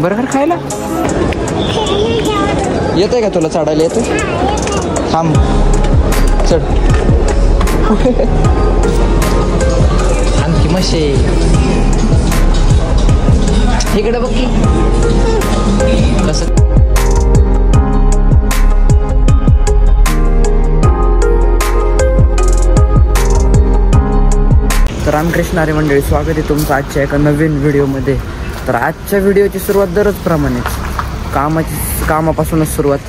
Burger खायला येतंय का तुला? चढायला येतंय? थांब चढ. आणखी मशे इकडे बघ की कसं. तर रामकृष्ण हरी मंडळी, स्वागत आहे तुमचं आजच्या एका नवीन व्हिडिओमध्ये. तर आजच्या व्हिडिओची सुरुवात दररोजप्रमाणेच कामापासूनच सुरुवात.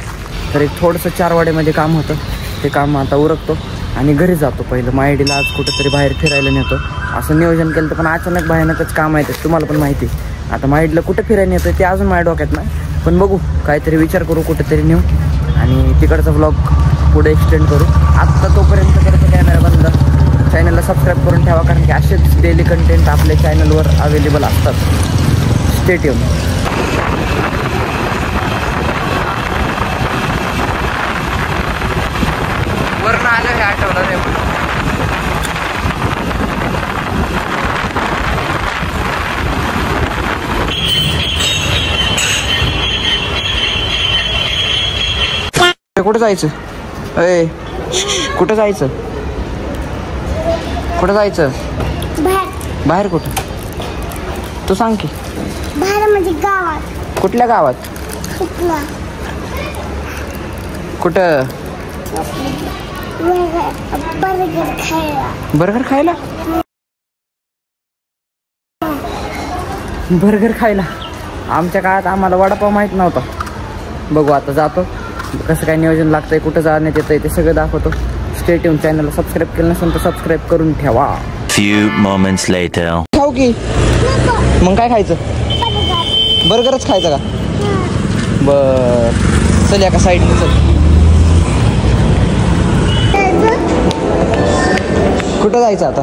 तर एक थोडंसं 4 वाड्यामध्ये काम होतं, ते काम आता उरकतो आणि घरी जातो. पहिलं मायडीला आज कुठंतरी बाहेर फिरायला नेतो असं नियोजन केलं तर पण अचानक भयानकच काम आहे. तुम्हाला पण माहिती आहे. आता मायडीला कुठं फिरायला नेतं ते अजून माझ्या डोक्यात नाही, पण बघू काहीतरी विचार करू, कुठेतरी नेऊ आणि तिकडचा व्लॉग पुढे एक्सटेंड करू. आत्ता तोपर्यंत करतो कॅमेरा बंद. चॅनलला सबस्क्राईब करून ठेवा, कारण की असेच डेली कंटेंट आपल्या चॅनलवर अवेलेबल असतात. Stay tune. वरनं आलं हे आठवलं रे. कुठं जायचं? अय कुठं जायचं? कुठं जायचं? बाहेर कुठं? तू सांग की. बाहेर म्हणजे गावात. कुठल्या गावात? कुठं? बर्गर खायला. बर्गर खायला आमच्या काळात आम्हाला वडापाव माहीत नव्हता. बघू आता जातो, कसं काय नियोजन लागतंय, कुठं जाण्यात येतंय ते सगळं दाखवतो. Stay tune. चॅनलला सबस्क्राईब केलं नसेल तर सबस्क्राईब करून ठेवा. Few moments later. खाऊ की मग काय खायचं? बर्गरच खायचं का? बर चल एका साईडने चल. कुठं जायचं आता?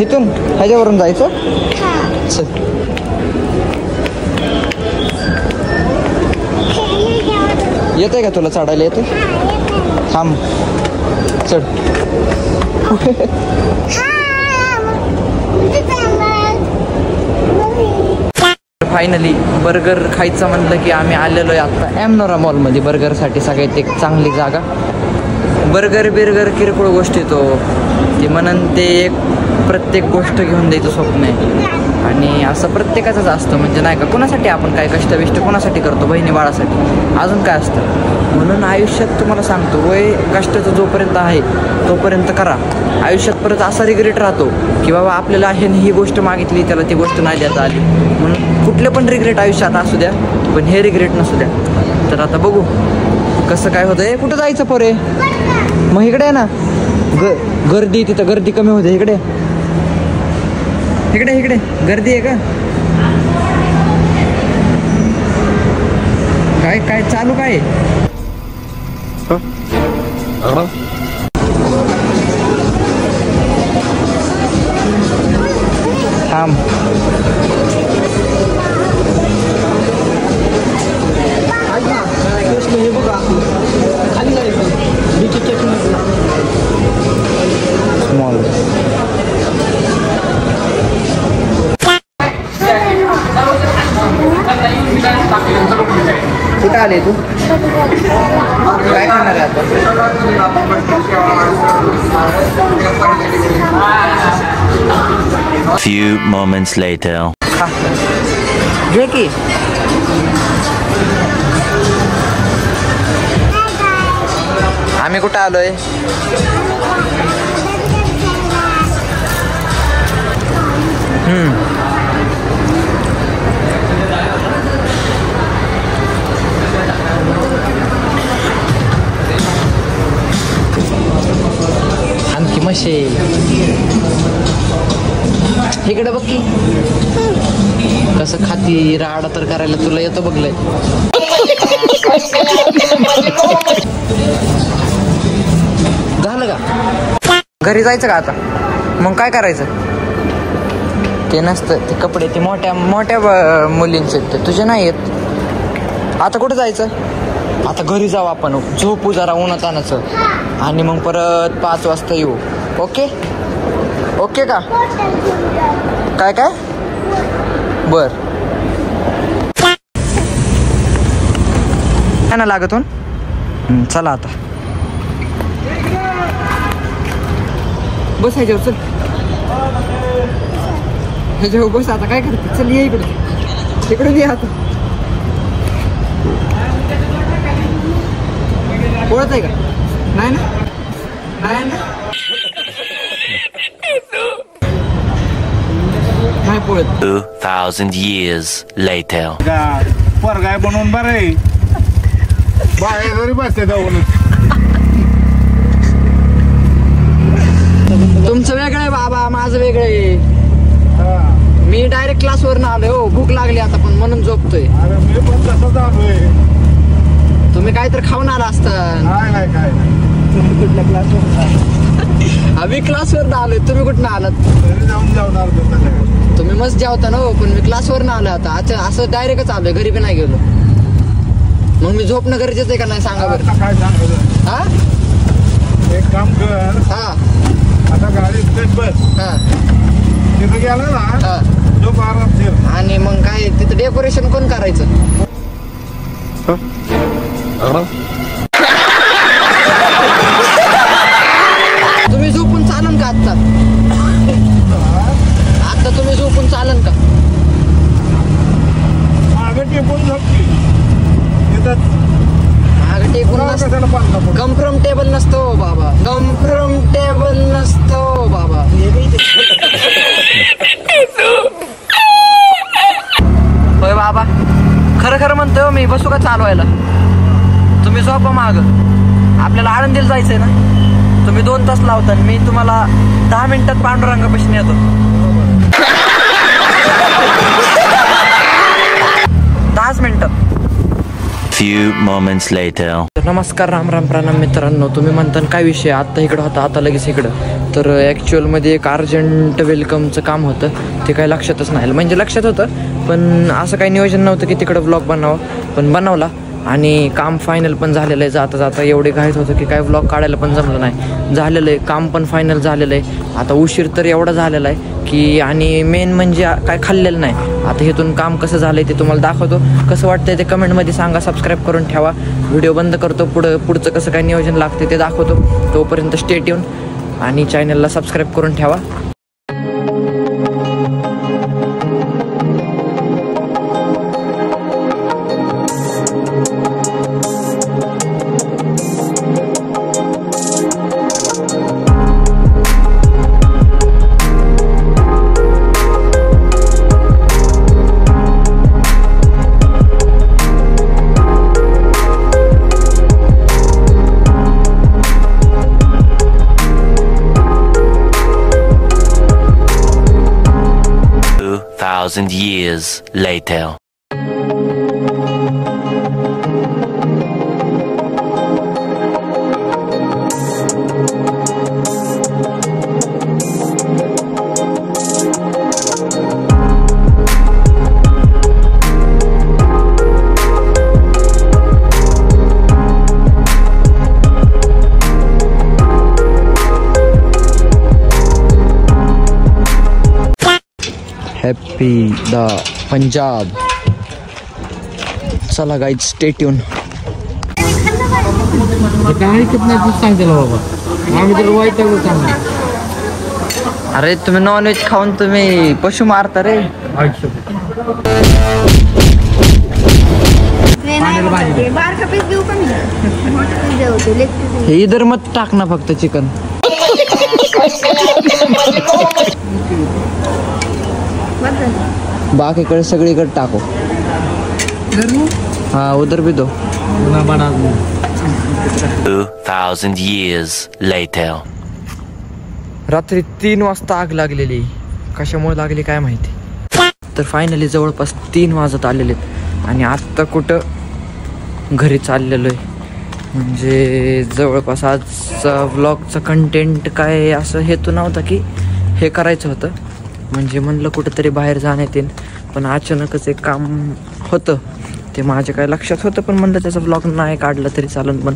इथून ह्याच्यावरून जायचं. चल येतंय का तुला? चढायला येतंय? थांब चढ. फायनली बर्गर खायचं म्हणलं की आम्ही आलेलो आहे आता एमनोरा मॉलमध्ये बर्गरसाठी. सगळ्यात एक चांगली जागा. बर्गर किरकोळ गोष्टी तो ती म्हणून ते एक प्रत्येक गोष्ट घेऊन द्यायचं स्वप्न आहे. आणि असं प्रत्येकाचंच असतं, म्हणजे नाही का, कोणासाठी आपण काय कष्ट कोणासाठी करतो? बहिणी बाळासाठी. अजून काय असतं? म्हणून आयुष्यात तुम्हाला सांगतो, वय कष्टाचं जोपर्यंत आहे तोपर्यंत करा. आयुष्यात परत असा रिग्रेट राहतो की बाबा आपल्याला ही गोष्ट मागितली, त्याला ती गोष्ट नाही देता आली. म्हणून कुठले पण रिग्रेट आयुष्यात असू द्या, पण हे रिग्रेट नसू द्या. तर आता बघू कसं काय होतं. कुठं जायचं पोरे? मग इकडे आहे ना गर्दी, तिथं गर्दी कमी होते. इकडे गर्दी आहे का? काय चालू काय? थांब. स्मॉल कुठं आले तू? काय खाणार आहे आता? Few moments later. घे की. आम्ही कुठं आलोय? आणखी मशे इकडे बघ की कसं खाती. राडा तर करायला तुला येतो बघलंय. झालं का? घरी जायचं का आता? मग काय करायचं? ते नसतं, ते कपडे ते मोठ्या मुलींचे, ते तुझे नाही येत. आता कुठं जायचं? आता घरी जाऊ आपण, झोपू जरा उन्हातानाचं आणि मग परत 5 वाजता येऊ. ओके ओके का? काय बर काय ना लागत चला आता बस ह्याच्यावर चल ह्याच्यावर बस आता काय करते चल ये इकडून ये आता ओळख आहे का नाही ना नाही पळत 2000 years later. पोरगाय बनवून बरं आहे बाहेर जरी बसते जाऊन तुमचं वेगळं आहे बाबा माझं वेगळं आहे मी डायरेक्ट क्लासवर ना आलोय हो भूक लागली आता पण म्हणून झोपतोय अरे मी पण तसंच आलोय तुम्ही काय तर खाऊन आला असता नाही काय कुठल्या क्लासवर आम्ही क्लासवर ना आलोय तुम्ही कुठं आलात घरी जाऊन जाऊन तुम्ही मस्त जेवता ना हो पण मी क्लासवर ना आलोय आता अच्छा असं डायरेक्टच आलोय घरी बी नाही गेलो मग मी झोपणं गरजेचं आहे का नाही सांगा बरं काय सांग हा एक काम कर हा आता गाडीत बस हा तिथं गेला ना हा जो आराम ठेव आणि मग काय तिथं डेकोरेशन कोण करायचं तुम्ही झोपून चालन का आता तुम्ही झोपून चालन का मागं टेपून झोपली तिथं मागं टेकून कशाला बांधला कम्फर्टेबल नसतो बाबा कम्फर्टेबल नसतो बाबा होय बाबा खरं खरं म्हणतोय मी बसू का चालवायला तुम्ही झोपा माग आपल्याला आळंदीला जायचंय ना तुम्ही 2 तास लावता मी तुम्हाला 10 मिनिटात पांडुरंगापाशी येतो 10 मिनिटात Few moments later. नमस्कार राम राम प्रणाम मित्रांनो तुम्ही म्हणता काय विषय आत्ता इकडं होता आता लगेच इकडं तर ॲक्च्युअलमध्ये एक अर्जंट वेलकमचं काम होतं ते काही लक्षातच नाही म्हणजे लक्षात होतं पण असं काही नियोजन नव्हतं की तिकडं ब्लॉग बनावं पण बनवला आणि काम फायनल पण झालेलं आहे जाता जाता एवढे घाईत होतं की काय ब्लॉग काढायला पण जमलं नाही झालेलं आहे काम पण फायनल झालेलं आहे आता उशीर तर एवढा झालेला आहे की आणि मेन म्हणजे काय खाल्लेलं नाही आता इथून काम कसं झालं आहे ते तुम्हाला दाखवतो कसं वाटतंय ते कमेंटमध्ये सांगा सबस्क्राईब करून ठेवा व्हिडिओ बंद करतो पुढचं कसं काय नियोजन लागते ते दाखवतो तोपर्यंत स्टे ट्यून आणि चॅनलला सबस्क्राईब करून ठेवा Thousand years later. Happy the Punjab चला गाईज स्टे ट्यून काय कितना कुछ सांगते बाबा आम्ही तर वाईट सांगतो अरे तुम्ही नॉनव्हेज खाऊन तुम्ही पशु मारता रे बारका पीस देऊ का मी मोठा पीस देऊ लेग पीस हे इधर मत टाक ना फक्त चिकन बाकीकडे सगळीकडे टाको हाँ उधर भी दो 2000 years later. रात्री 3 वाजता आग लागलेली कशामुळे लागली काय माहिती तर फायनली जवळपास 3 वाजत आलेले आणि आत्ता कुठं घरी चाललेलो आहे म्हणजे जवळपास आजचा व्लॉगचा कंटेंट काय असं हेतू नव्हता की हे करायचं होतं म्हणजे म्हणलं कुठंतरी बाहेर जाण्यात येईल पण अचानकच एक काम होतं ते माझ्या काय लक्षात होतं पण म्हणलं त्याचा व्लॉग नाही काढला तरी चालेल पण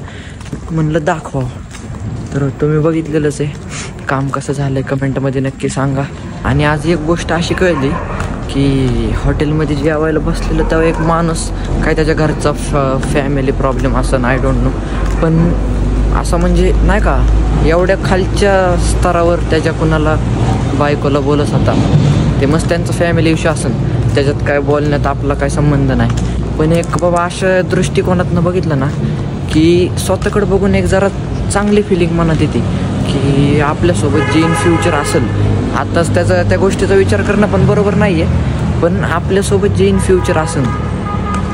म्हणलं दाखवावं तर तुम्ही बघितलेलंच आहे काम कसं झालं आहे कमेंटमध्ये नक्की सांगा आणि आज एक गोष्ट अशी कळली की हॉटेलमध्ये जेवायला बसलेलं तेव्हा एक माणूस काय त्याच्या घरचा फॅमिली प्रॉब्लेम असं आय डोंट नो, पण असं म्हणजे नाही का एवढ्या खालच्या स्तरावर त्याच्या कुणाला बायकोला बोलत होता. ते मस्त त्यांचं फॅमिली इश्यू असेल, त्याच्यात काय बोलण्यात आपला काय संबंध नाही. पण एक बाबा अशा दृष्टिकोनातनं बघितलं ना की स्वतःकडे बघून एक जरा चांगली फिलिंग मनात येते की आपल्यासोबत जे इन फ्युचर असेल, आताच त्या गोष्टीचा विचार करणं पण बरोबर नाही आहे, पण आपल्यासोबत जे इन फ्युचर असेल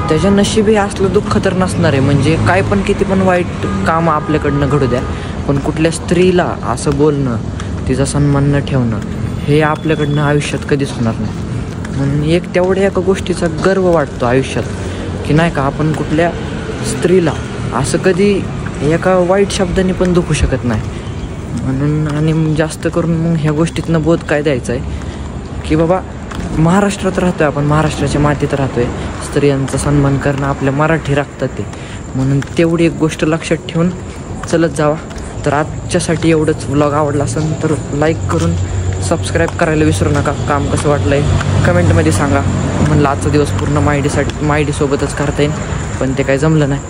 त्याच्या नशिबी असलं दुःख तर नसणार आहे. म्हणजे काय पण किती पण वाईट कामं आपल्याकडनं घडू द्या, पण कुठल्या स्त्रीला असं बोलणं, तिचा सन्मान न ठेवणं हे आपल्याकडनं आयुष्यात कधीच होणार नाही. म्हणून एक तेवढ्या एका गोष्टीचा गर्व वाटतो आयुष्यात की नाही का आपण कुठल्या स्त्रीला असं कधी एका वाईट शब्दाने पण दुखू शकत नाही. म्हणून आणि जास्त करून मग ह्या गोष्टीतनं बोध काय द्यायचा आहे की बाबा महाराष्ट्रात राहतो आहे आपण, महाराष्ट्राच्या मातीत राहतो आहे, स्त्रियांचा सन्मान करणं आपल्या मराठी रक्तात ते. म्हणून तेवढी एक गोष्ट लक्षात ठेवून चलत जावा. तर आजच्यासाठी एवढंच. व्लॉग आवडला असेल तर लाईक करून सबस्क्राईब करायला विसरू नका. काम कसं वाटलं आहे कमेंटमध्ये सांगा. म्हणलं आजचा दिवस पूर्ण मायडीसोबतच करता येईल, पण ते काही जमलं नाही.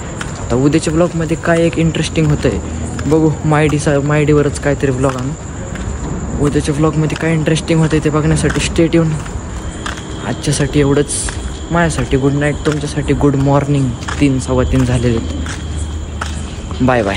आता उद्याच्या ब्लॉगमध्ये काय एक इंटरेस्टिंग होतं आहे बघू. मायडीवरच काहीतरी ब्लॉग आणू. उद्याच्या ब्लॉगमध्ये काय इंटरेस्टिंग होतं आहे ते बघण्यासाठी स्टेट येऊन. आजच्यासाठी एवढंच. माझ्यासाठी गुड नाईट, तुमच्यासाठी गुड मॉर्निंग. 3:15 झालेले आहेत. Bye bye.